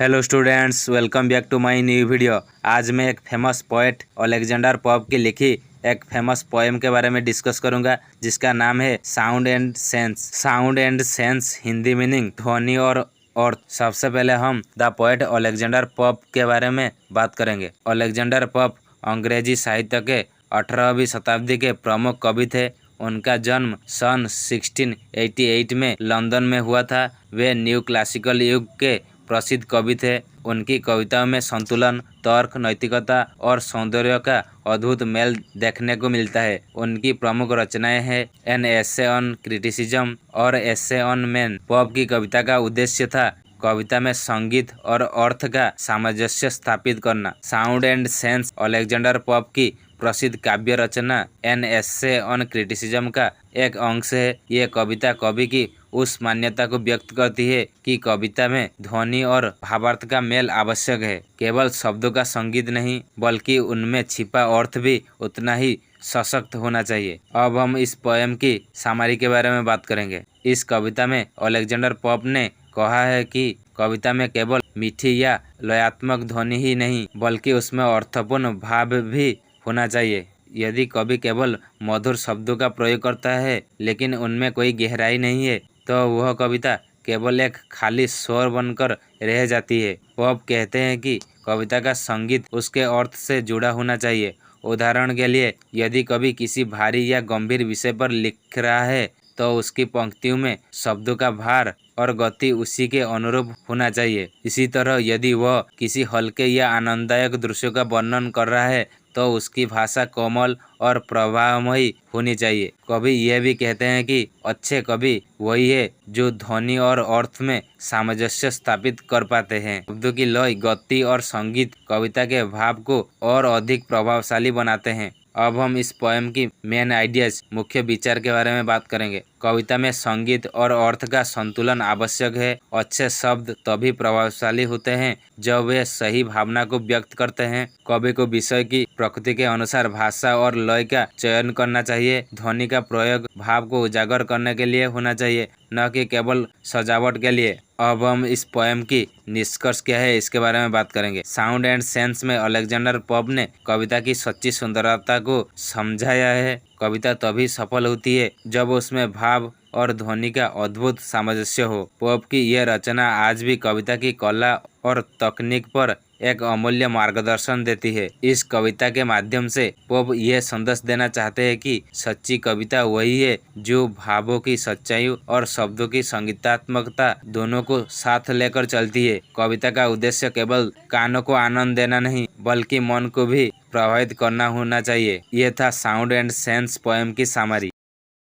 Hello students, welcome back to my new video. आज मैं एक फेमस पोएट अलेक्जेंडर पोप की लिखी एक फेमस पोएम के बारे में डिस्कस करूंगा, जिसका नाम है sound and sense. Sound and sense Hindi meaning ध्वनि और अर्थ। सबसे पहले हम द पोएट अलेक्जेंडर पोप के बारे में बात करेंगे। अलेक्जेंडर पोप अंग्रेजी साहित्य के 18वीं शताब्दी के प्रमुख कवि थे। उनका जन्म सन 1688 में लंदन में हुआ था। वे न्यू क्लासिकल युग के प्रसिद्ध कवि थे। उनकी कविताओं में संतुलन, तर्क, नैतिकता और सौंदर्य का अद्भुत मेल देखने को मिलता है। उनकी प्रमुख रचनाएं हैं एन एसे ऑन क्रिटिसिज्म और एसे ऑन मैन। पोप की कविता का उद्देश्य था कविता में संगीत और अर्थ का सामंजस्य स्थापित करना। Sound and sense Alexander pope की प्रसिद्ध काव्य रचना एन एसे ऑन क्रिटिसिज्म का एक अंश है। ये कविता कवि की उस मान्यता को व्यक्त करती है कि कविता में ध्वनि और भावार्थ का मेल आवश्यक है। केवल शब्दों का संगीत नहीं, बल्कि उनमें छिपा अर्थ भी उतना ही सशक्त होना चाहिए। अब हम इस पोएम की सामरी के बारे में बात करेंगे। इस कविता में अलेक्जेंडर पोप ने कहा है कि कविता में केवल मीठी या लयात्मक ध्वनि ही नहीं, बल्कि उसमें अर्थपूर्ण भाव भी होना चाहिए। यदि कवि केवल मधुर शब्दों का प्रयोग करता है लेकिन उनमें कोई गहराई नहीं है, तो वह कविता केवल एक खाली स्वर बनकर रह जाती है। पोप कहते हैं कि कविता का संगीत उसके अर्थ से जुड़ा होना चाहिए। उदाहरण के लिए, यदि कवि किसी भारी या गंभीर विषय पर लिख रहा है, तो उसकी पंक्तियों में शब्दों का भार और गति उसी के अनुरूप होना चाहिए। इसी तरह यदि वह किसी हल्के या आनंददायक दृश्य का वर्णन कर रहा है, तो उसकी भाषा कोमल और प्रभावमयी होनी चाहिए। कवि यह भी कहते हैं कि अच्छे कवि वही है जो ध्वनि और अर्थ में सामंजस्य स्थापित कर पाते हैं। शब्दों की लय, गति और संगीत कविता के भाव को और अधिक प्रभावशाली बनाते हैं। अब हम इस पोएम की मेन आइडियाज, मुख्य विचार के बारे में बात करेंगे। कविता में संगीत और अर्थ का संतुलन आवश्यक है। अच्छे शब्द तभी प्रभावशाली होते हैं जब वे सही भावना को व्यक्त करते हैं। कवि को विषय की प्रकृति के अनुसार भाषा और लय का चयन करना चाहिए। ध्वनि का प्रयोग भाव को उजागर करने के लिए होना चाहिए, न कि केवल सजावट के लिए। अब हम इस पोएम की निष्कर्ष क्या है इसके बारे में बात करेंगे। साउंड एंड सेंस में अलेक्जेंडर पोप ने कविता की सच्ची सुंदरता को समझाया है। कविता तभी सफल होती है जब उसमें भाव और ध्वनि का अद्भुत सामंजस्य हो। पोप की यह रचना आज भी कविता की कला और तकनीक पर एक अमूल्य मार्गदर्शन देती है। इस कविता के माध्यम से पोप यह संदेश देना चाहते हैं कि सच्ची कविता वही है जो भावों की सच्चाई और शब्दों की संगीतात्मकता दोनों को साथ लेकर चलती है। कविता का उद्देश्य केवल कानों को आनंद देना नहीं, बल्कि मन को भी प्रभावित करना होना चाहिए। यह था साउंड एंड सेंस पोएम की सामरी।